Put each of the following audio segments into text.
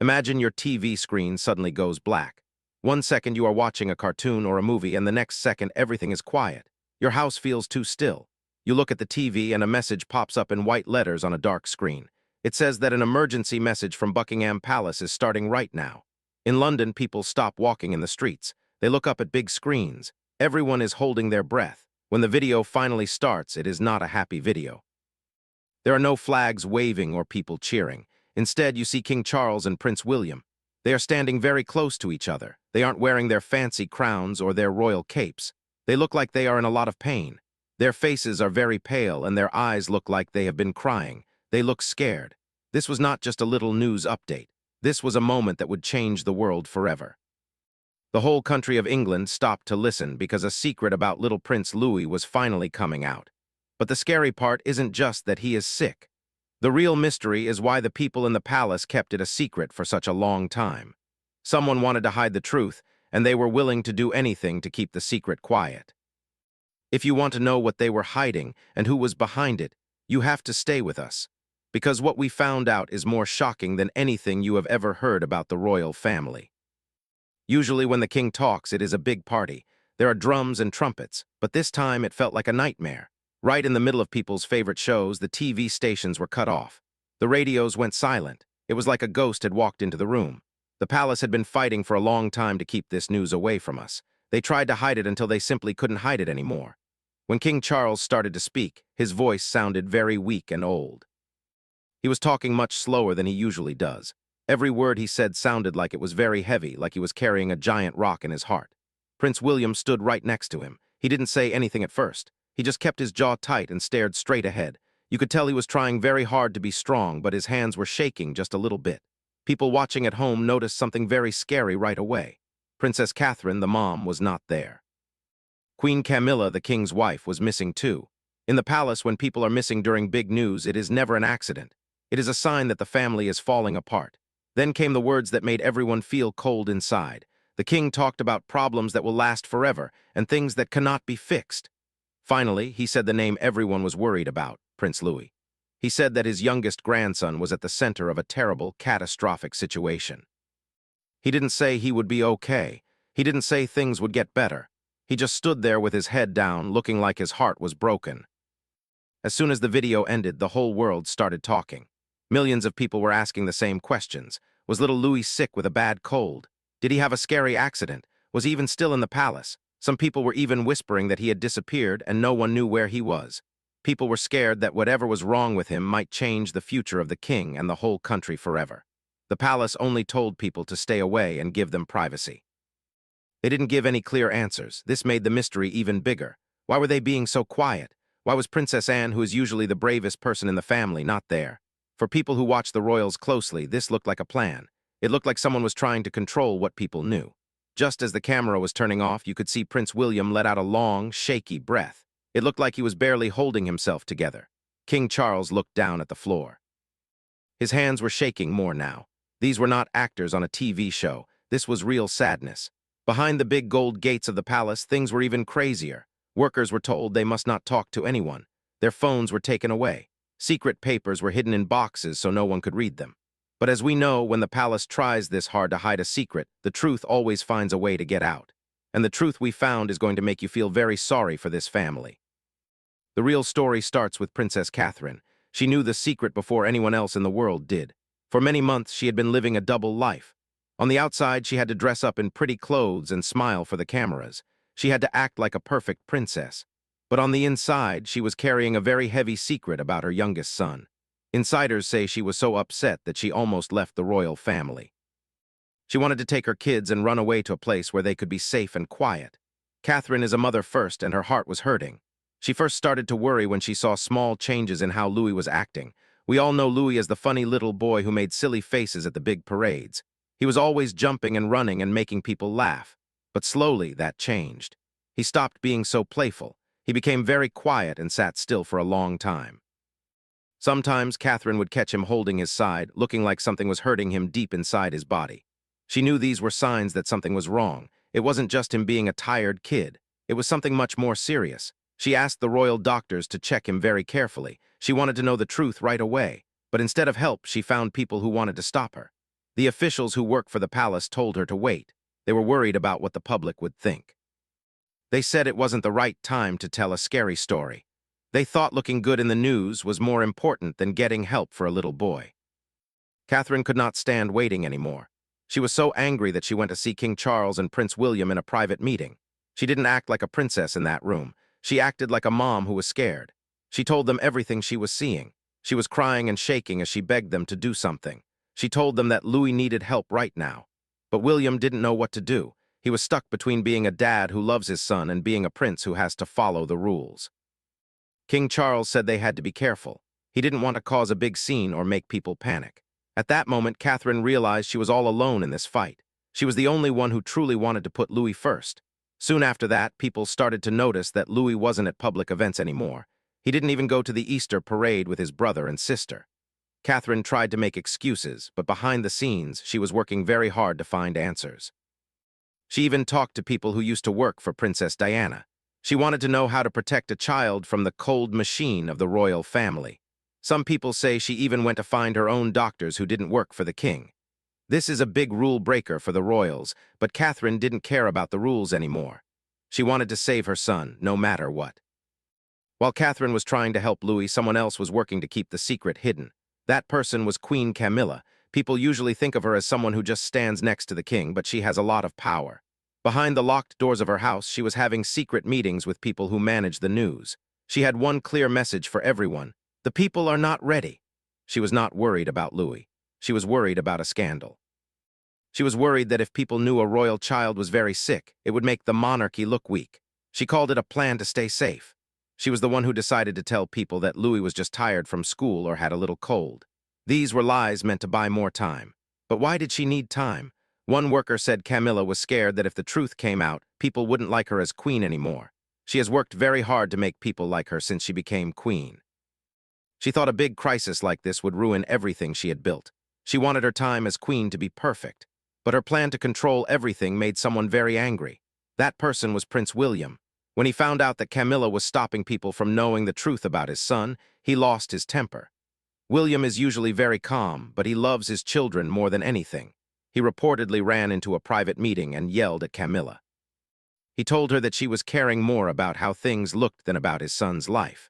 Imagine your TV screen suddenly goes black. One second you are watching a cartoon or a movie, and the next second everything is quiet. Your house feels too still. You look at the TV and a message pops up in white letters on a dark screen. It says that an emergency message from Buckingham Palace is starting right now. In London, people stop walking in the streets. They look up at big screens. Everyone is holding their breath. When the video finally starts, it is not a happy video. There are no flags waving or people cheering. Instead, you see King Charles and Prince William. They are standing very close to each other. They aren't wearing their fancy crowns or their royal capes. They look like they are in a lot of pain. Their faces are very pale and their eyes look like they have been crying. They look scared. This was not just a little news update. This was a moment that would change the world forever. The whole country of England stopped to listen because a secret about little Prince Louis was finally coming out. But the scary part isn't just that he is sick. The real mystery is why the people in the palace kept it a secret for such a long time. Someone wanted to hide the truth, and they were willing to do anything to keep the secret quiet. If you want to know what they were hiding and who was behind it, you have to stay with us, because what we found out is more shocking than anything you have ever heard about the royal family. Usually when the king talks, it is a big party. There are drums and trumpets, but this time it felt like a nightmare. Right in the middle of people's favorite shows, the TV stations were cut off. The radios went silent. It was like a ghost had walked into the room. The palace had been fighting for a long time to keep this news away from us. They tried to hide it until they simply couldn't hide it anymore. When King Charles started to speak, his voice sounded very weak and old. He was talking much slower than he usually does. Every word he said sounded like it was very heavy, like he was carrying a giant rock in his heart. Prince William stood right next to him. He didn't say anything at first. He just kept his jaw tight and stared straight ahead. You could tell he was trying very hard to be strong, but his hands were shaking just a little bit. People watching at home noticed something very scary right away. Princess Catherine, the mom, was not there. Queen Camilla, the king's wife, was missing too. In the palace, when people are missing during big news, it is never an accident. It is a sign that the family is falling apart. Then came the words that made everyone feel cold inside. The king talked about problems that will last forever and things that cannot be fixed. Finally, he said the name everyone was worried about, Prince Louis. He said that his youngest grandson was at the center of a terrible, catastrophic situation. He didn't say he would be okay. He didn't say things would get better. He just stood there with his head down, looking like his heart was broken. As soon as the video ended, the whole world started talking. Millions of people were asking the same questions. Was little Louis sick with a bad cold? Did he have a scary accident? Was he even still in the palace? Some people were even whispering that he had disappeared and no one knew where he was. People were scared that whatever was wrong with him might change the future of the king and the whole country forever. The palace only told people to stay away and give them privacy. They didn't give any clear answers. This made the mystery even bigger. Why were they being so quiet? Why was Princess Anne, who is usually the bravest person in the family, not there? For people who watch the royals closely, this looked like a plan. It looked like someone was trying to control what people knew. Just as the camera was turning off, you could see Prince William let out a long, shaky breath. It looked like he was barely holding himself together. King Charles looked down at the floor. His hands were shaking more now. These were not actors on a TV show. This was real sadness. Behind the big gold gates of the palace, things were even crazier. Workers were told they must not talk to anyone. Their phones were taken away. Secret papers were hidden in boxes so no one could read them. But as we know, when the palace tries this hard to hide a secret, the truth always finds a way to get out. And the truth we found is going to make you feel very sorry for this family. The real story starts with Princess Catherine. She knew the secret before anyone else in the world did. For many months, she had been living a double life. On the outside, she had to dress up in pretty clothes and smile for the cameras. She had to act like a perfect princess. But on the inside, she was carrying a very heavy secret about her youngest son. Insiders say she was so upset that she almost left the royal family. She wanted to take her kids and run away to a place where they could be safe and quiet. Catherine is a mother first, and her heart was hurting. She first started to worry when she saw small changes in how Louis was acting. We all know Louis as the funny little boy who made silly faces at the big parades. He was always jumping and running and making people laugh. But slowly, that changed. He stopped being so playful. He became very quiet and sat still for a long time. Sometimes Catherine would catch him holding his side, looking like something was hurting him deep inside his body. She knew these were signs that something was wrong. It wasn't just him being a tired kid. It was something much more serious. She asked the royal doctors to check him very carefully. She wanted to know the truth right away. But instead of help, she found people who wanted to stop her. The officials who work for the palace told her to wait. They were worried about what the public would think. They said it wasn't the right time to tell a scary story. They thought looking good in the news was more important than getting help for a little boy. Catherine could not stand waiting anymore. She was so angry that she went to see King Charles and Prince William in a private meeting. She didn't act like a princess in that room. She acted like a mom who was scared. She told them everything she was seeing. She was crying and shaking as she begged them to do something. She told them that Louis needed help right now. But William didn't know what to do. He was stuck between being a dad who loves his son and being a prince who has to follow the rules. King Charles said they had to be careful. He didn't want to cause a big scene or make people panic. At that moment, Catherine realized she was all alone in this fight. She was the only one who truly wanted to put Louis first. Soon after that, people started to notice that Louis wasn't at public events anymore. He didn't even go to the Easter parade with his brother and sister. Catherine tried to make excuses, but behind the scenes, she was working very hard to find answers. She even talked to people who used to work for Princess Diana. She wanted to know how to protect a child from the cold machine of the royal family. Some people say she even went to find her own doctors who didn't work for the king. This is a big rule breaker for the royals, but Catherine didn't care about the rules anymore. She wanted to save her son, no matter what. While Catherine was trying to help Louis, someone else was working to keep the secret hidden. That person was Queen Camilla. People usually think of her as someone who just stands next to the king, but she has a lot of power. Behind the locked doors of her house, she was having secret meetings with people who manage the news. She had one clear message for everyone. The people are not ready. She was not worried about Louis. She was worried about a scandal. She was worried that if people knew a royal child was very sick, it would make the monarchy look weak. She called it a plan to stay safe. She was the one who decided to tell people that Louis was just tired from school or had a little cold. These were lies meant to buy more time. But why did she need time? One worker said Camilla was scared that if the truth came out, people wouldn't like her as queen anymore. She has worked very hard to make people like her since she became queen. She thought a big crisis like this would ruin everything she had built. She wanted her time as queen to be perfect. But her plan to control everything made someone very angry. That person was Prince William. When he found out that Camilla was stopping people from knowing the truth about his son, he lost his temper. William is usually very calm, but he loves his children more than anything. He reportedly ran into a private meeting and yelled at Camilla. He told her that she was caring more about how things looked than about his son's life.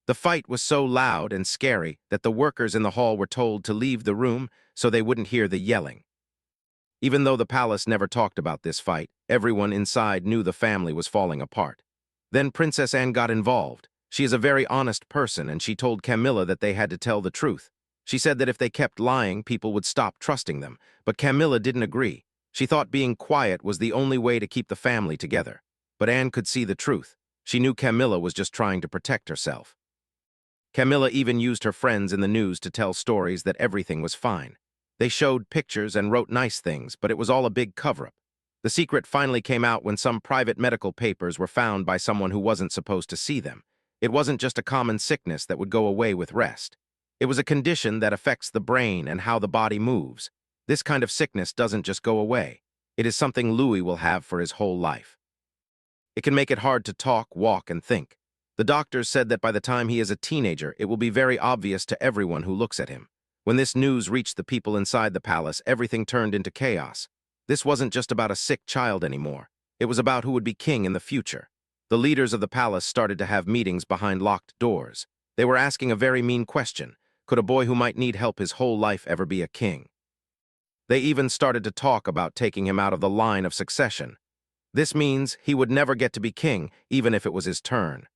The fight was so loud and scary that the workers in the hall were told to leave the room so they wouldn't hear the yelling. Even though the palace never talked about this fight, everyone inside knew the family was falling apart. Then Princess Anne got involved. She is a very honest person, and she told Camilla that they had to tell the truth. She said that if they kept lying, people would stop trusting them, but Camilla didn't agree. She thought being quiet was the only way to keep the family together. But Anne could see the truth. She knew Camilla was just trying to protect herself. Camilla even used her friends in the news to tell stories that everything was fine. They showed pictures and wrote nice things, but it was all a big cover-up. The secret finally came out when some private medical papers were found by someone who wasn't supposed to see them. It wasn't just a common sickness that would go away with rest. It was a condition that affects the brain and how the body moves. This kind of sickness doesn't just go away. It is something Louis will have for his whole life. It can make it hard to talk, walk, and think. The doctors said that by the time he is a teenager, it will be very obvious to everyone who looks at him. When this news reached the people inside the palace, everything turned into chaos. This wasn't just about a sick child anymore. It was about who would be king in the future. The leaders of the palace started to have meetings behind locked doors. They were asking a very mean question. Could a boy who might need help his whole life ever be a king? They even started to talk about taking him out of the line of succession. This means he would never get to be king, even if it was his turn.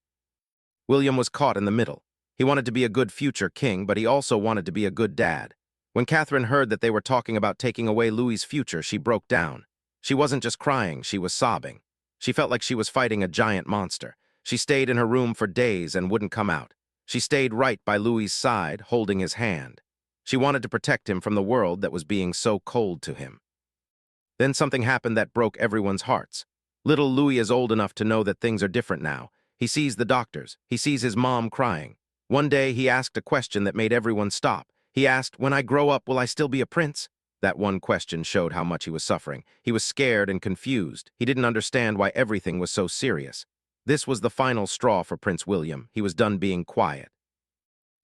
William was caught in the middle. He wanted to be a good future king, but he also wanted to be a good dad. When Catherine heard that they were talking about taking away Louis's future, she broke down. She wasn't just crying, she was sobbing. She felt like she was fighting a giant monster. She stayed in her room for days and wouldn't come out. She stayed right by Louis's side, holding his hand. She wanted to protect him from the world that was being so cold to him. Then something happened that broke everyone's hearts. Little Louis is old enough to know that things are different now. He sees the doctors. He sees his mom crying. One day, he asked a question that made everyone stop. He asked, "When I grow up, will I still be a prince?" That one question showed how much he was suffering. He was scared and confused. He didn't understand why everything was so serious. This was the final straw for Prince William. He was done being quiet.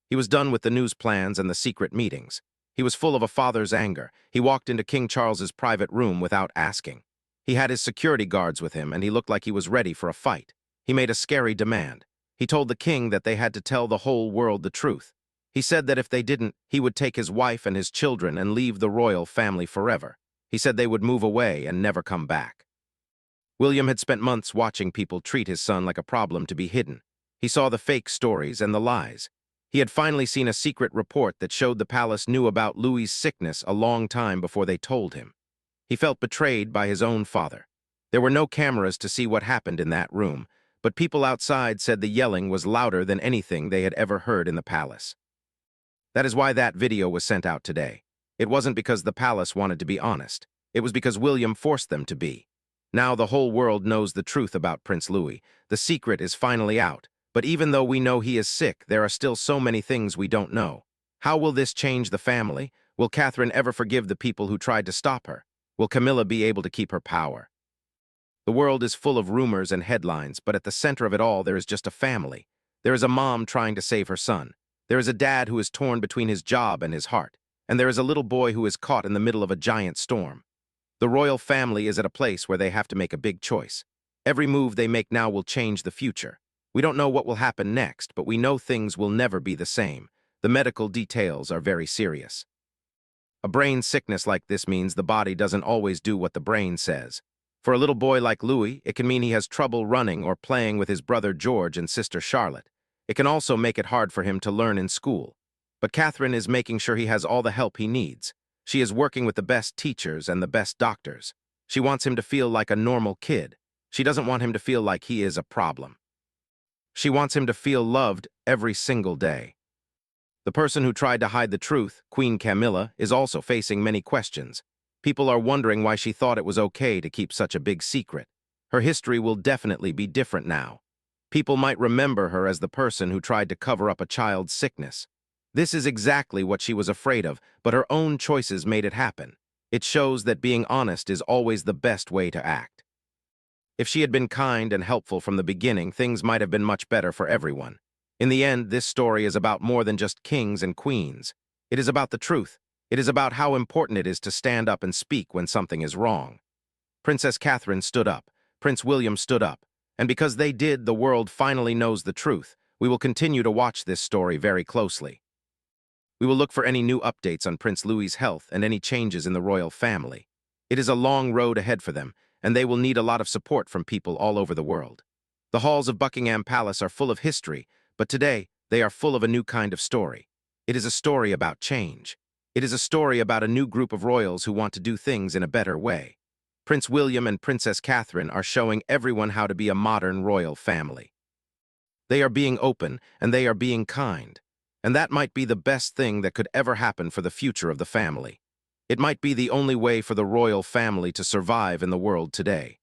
He was done with the news plans and the secret meetings. He was full of a father's anger. He walked into King Charles's private room without asking. He had his security guards with him, and he looked like he was ready for a fight. He made a scary demand. He told the king that they had to tell the whole world the truth. He said that if they didn't, he would take his wife and his children and leave the royal family forever. He said they would move away and never come back. William had spent months watching people treat his son like a problem to be hidden. He saw the fake stories and the lies. He had finally seen a secret report that showed the palace knew about Louis's sickness a long time before they told him. He felt betrayed by his own father. There were no cameras to see what happened in that room, but people outside said the yelling was louder than anything they had ever heard in the palace. That is why that video was sent out today. It wasn't because the palace wanted to be honest. It was because William forced them to be. Now the whole world knows the truth about Prince Louis. The secret is finally out. But even though we know he is sick, there are still so many things we don't know. How will this change the family? Will Catherine ever forgive the people who tried to stop her? Will Camilla be able to keep her power? The world is full of rumors and headlines, but at the center of it all there is just a family. There is a mom trying to save her son. There is a dad who is torn between his job and his heart. And there is a little boy who is caught in the middle of a giant storm. The royal family is at a place where they have to make a big choice. Every move they make now will change the future. We don't know what will happen next, but we know things will never be the same. The medical details are very serious. A brain sickness like this means the body doesn't always do what the brain says. For a little boy like Louis, it can mean he has trouble running or playing with his brother George and sister Charlotte. It can also make it hard for him to learn in school. But Catherine is making sure he has all the help he needs. She is working with the best teachers and the best doctors. She wants him to feel like a normal kid. She doesn't want him to feel like he is a problem. She wants him to feel loved every single day. The person who tried to hide the truth, Queen Camilla, is also facing many questions. People are wondering why she thought it was okay to keep such a big secret. Her history will definitely be different now. People might remember her as the person who tried to cover up a child's sickness. This is exactly what she was afraid of, but her own choices made it happen. It shows that being honest is always the best way to act. If she had been kind and helpful from the beginning, things might have been much better for everyone. In the end, this story is about more than just kings and queens. It is about the truth. It is about how important it is to stand up and speak when something is wrong. Princess Catherine stood up. Prince William stood up. And because they did, the world finally knows the truth. We will continue to watch this story very closely. We will look for any new updates on Prince Louis's health and any changes in the royal family. It is a long road ahead for them, and they will need a lot of support from people all over the world. The halls of Buckingham Palace are full of history, but today they are full of a new kind of story. It is a story about change. It is a story about a new group of royals who want to do things in a better way. Prince William and Princess Catherine are showing everyone how to be a modern royal family. They are being open, and they are being kind. And that might be the best thing that could ever happen for the future of the family. It might be the only way for the royal family to survive in the world today.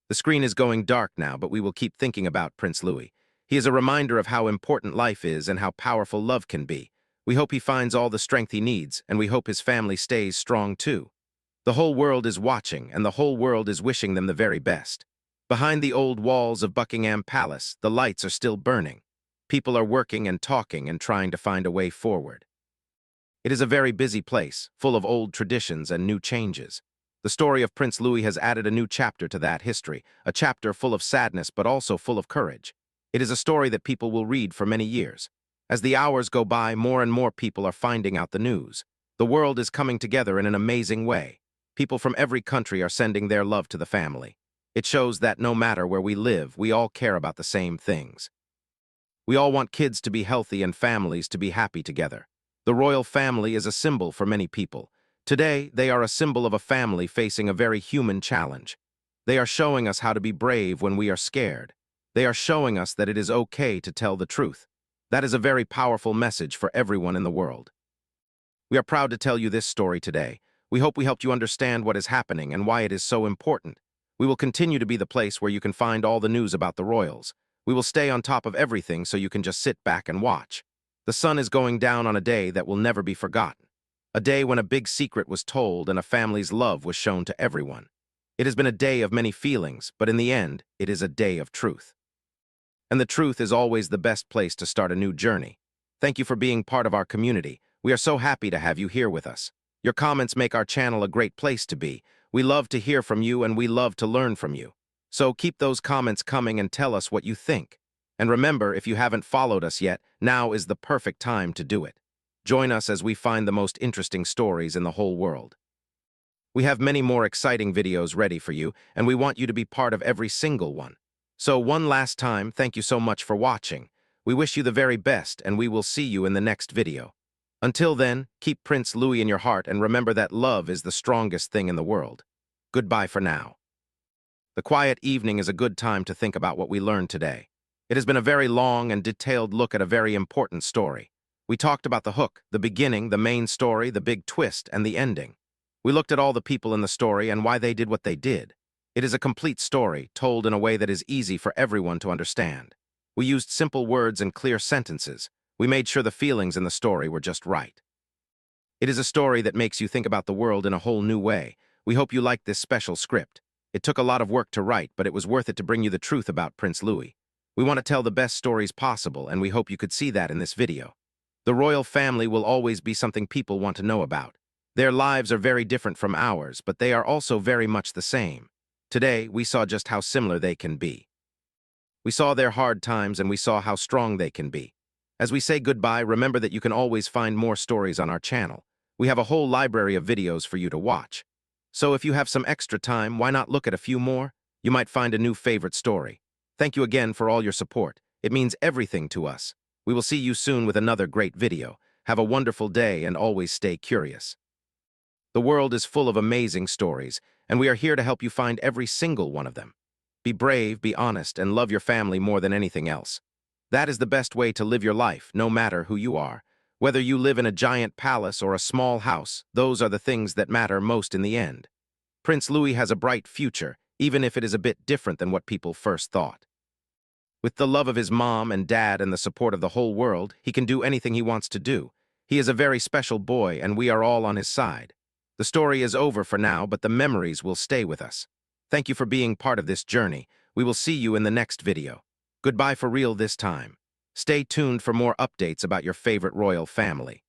The screen is going dark now, but we will keep thinking about Prince Louis. He is a reminder of how important life is and how powerful love can be. We hope he finds all the strength he needs, and we hope his family stays strong too. The whole world is watching, and the whole world is wishing them the very best. Behind the old walls of Buckingham Palace, the lights are still burning. People are working and talking and trying to find a way forward. It is a very busy place, full of old traditions and new changes. The story of Prince Louis has added a new chapter to that history, a chapter full of sadness but also full of courage. It is a story that people will read for many years. As the hours go by, more and more people are finding out the news. The world is coming together in an amazing way. People from every country are sending their love to the family. It shows that no matter where we live, we all care about the same things. We all want kids to be healthy and families to be happy together. The royal family is a symbol for many people. Today, they are a symbol of a family facing a very human challenge. They are showing us how to be brave when we are scared. They are showing us that it is okay to tell the truth. That is a very powerful message for everyone in the world. We are proud to tell you this story today. We hope we helped you understand what is happening and why it is so important. We will continue to be the place where you can find all the news about the royals. We will stay on top of everything so you can just sit back and watch. The sun is going down on a day that will never be forgotten. A day when a big secret was told and a family's love was shown to everyone. It has been a day of many feelings, but in the end, it is a day of truth. And the truth is always the best place to start a new journey. Thank you for being part of our community. We are so happy to have you here with us. Your comments make our channel a great place to be. We love to hear from you and we love to learn from you. So keep those comments coming and tell us what you think. And remember, if you haven't followed us yet, now is the perfect time to do it. Join us as we find the most interesting stories in the whole world. We have many more exciting videos ready for you, and we want you to be part of every single one. So one last time, thank you so much for watching. We wish you the very best, and we will see you in the next video. Until then, keep Prince Louis in your heart and remember that love is the strongest thing in the world. Goodbye for now. The quiet evening is a good time to think about what we learned today. It has been a very long and detailed look at a very important story. We talked about the hook, the beginning, the main story, the big twist, and the ending. We looked at all the people in the story and why they did what they did. It is a complete story, told in a way that is easy for everyone to understand. We used simple words and clear sentences. We made sure the feelings in the story were just right. It is a story that makes you think about the world in a whole new way. We hope you liked this special script. It took a lot of work to write, but it was worth it to bring you the truth about Prince Louis. We want to tell the best stories possible, and we hope you could see that in this video. The royal family will always be something people want to know about. Their lives are very different from ours, but they are also very much the same. Today, we saw just how similar they can be. We saw their hard times and we saw how strong they can be. As we say goodbye, remember that you can always find more stories on our channel. We have a whole library of videos for you to watch. So if you have some extra time, why not look at a few more? You might find a new favorite story. Thank you again for all your support. It means everything to us. We will see you soon with another great video. Have a wonderful day and always stay curious. The world is full of amazing stories, and we are here to help you find every single one of them. Be brave, be honest, and love your family more than anything else. That is the best way to live your life, no matter who you are. Whether you live in a giant palace or a small house, those are the things that matter most in the end. Prince Louis has a bright future, even if it is a bit different than what people first thought. With the love of his mom and dad and the support of the whole world, he can do anything he wants to do. He is a very special boy, and we are all on his side. The story is over for now, but the memories will stay with us. Thank you for being part of this journey. We will see you in the next video. Goodbye for real this time. Stay tuned for more updates about your favorite royal family.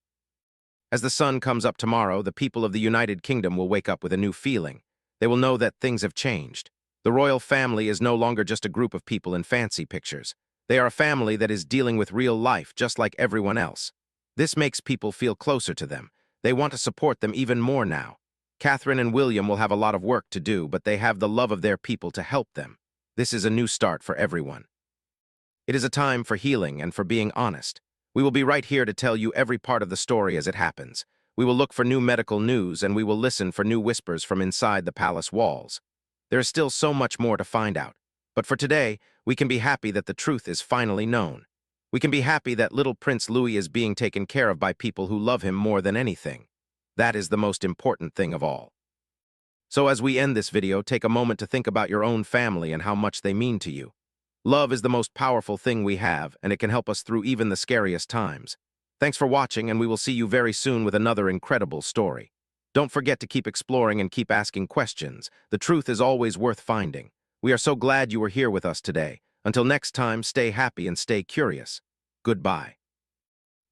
As the sun comes up tomorrow, the people of the United Kingdom will wake up with a new feeling. They will know that things have changed. The royal family is no longer just a group of people in fancy pictures. They are a family that is dealing with real life just like everyone else. This makes people feel closer to them. They want to support them even more now. Catherine and William will have a lot of work to do, but they have the love of their people to help them. This is a new start for everyone. It is a time for healing and for being honest. We will be right here to tell you every part of the story as it happens. We will look for new medical news and we will listen for new whispers from inside the palace walls. There is still so much more to find out. But for today, we can be happy that the truth is finally known. We can be happy that little Prince Louis is being taken care of by people who love him more than anything. That is the most important thing of all. So as we end this video, take a moment to think about your own family and how much they mean to you. Love is the most powerful thing we have, and it can help us through even the scariest times. Thanks for watching, and we will see you very soon with another incredible story. Don't forget to keep exploring and keep asking questions. The truth is always worth finding. We are so glad you were here with us today. Until next time, stay happy and stay curious. Goodbye.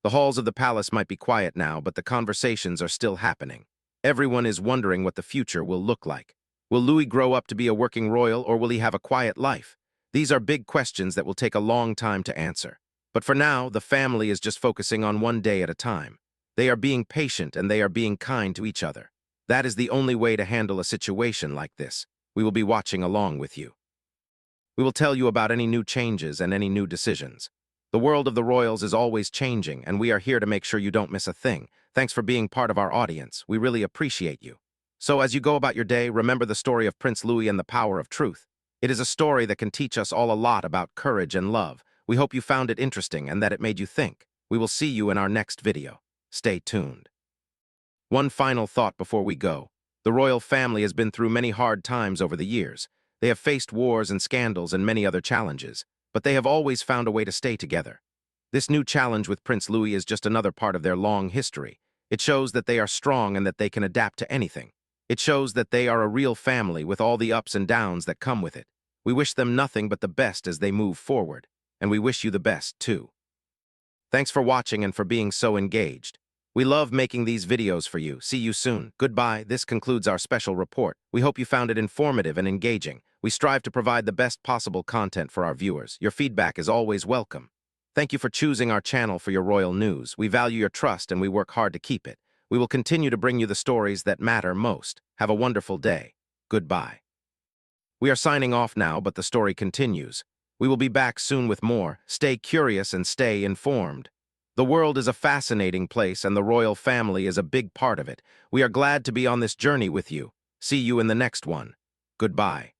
The halls of the palace might be quiet now, but the conversations are still happening. Everyone is wondering what the future will look like. Will Louis grow up to be a working royal, or will he have a quiet life? These are big questions that will take a long time to answer. But for now, the family is just focusing on one day at a time. They are being patient and they are being kind to each other. That is the only way to handle a situation like this. We will be watching along with you. We will tell you about any new changes and any new decisions. The world of the royals is always changing, and we are here to make sure you don't miss a thing. Thanks for being part of our audience. We really appreciate you. So as you go about your day, remember the story of Prince Louis and the power of truth. It is a story that can teach us all a lot about courage and love. We hope you found it interesting and that it made you think. We will see you in our next video. Stay tuned. One final thought before we go. The royal family has been through many hard times over the years. They have faced wars and scandals and many other challenges, but they have always found a way to stay together. This new challenge with Prince Louis is just another part of their long history. It shows that they are strong and that they can adapt to anything. It shows that they are a real family with all the ups and downs that come with it. We wish them nothing but the best as they move forward, and we wish you the best too. Thanks for watching and for being so engaged. We love making these videos for you. See you soon. Goodbye. This concludes our special report. We hope you found it informative and engaging. We strive to provide the best possible content for our viewers. Your feedback is always welcome. Thank you for choosing our channel for your royal news. We value your trust and we work hard to keep it. We will continue to bring you the stories that matter most. Have a wonderful day. Goodbye. We are signing off now, but the story continues. We will be back soon with more. Stay curious and stay informed. The world is a fascinating place, and the royal family is a big part of it. We are glad to be on this journey with you. See you in the next one. Goodbye.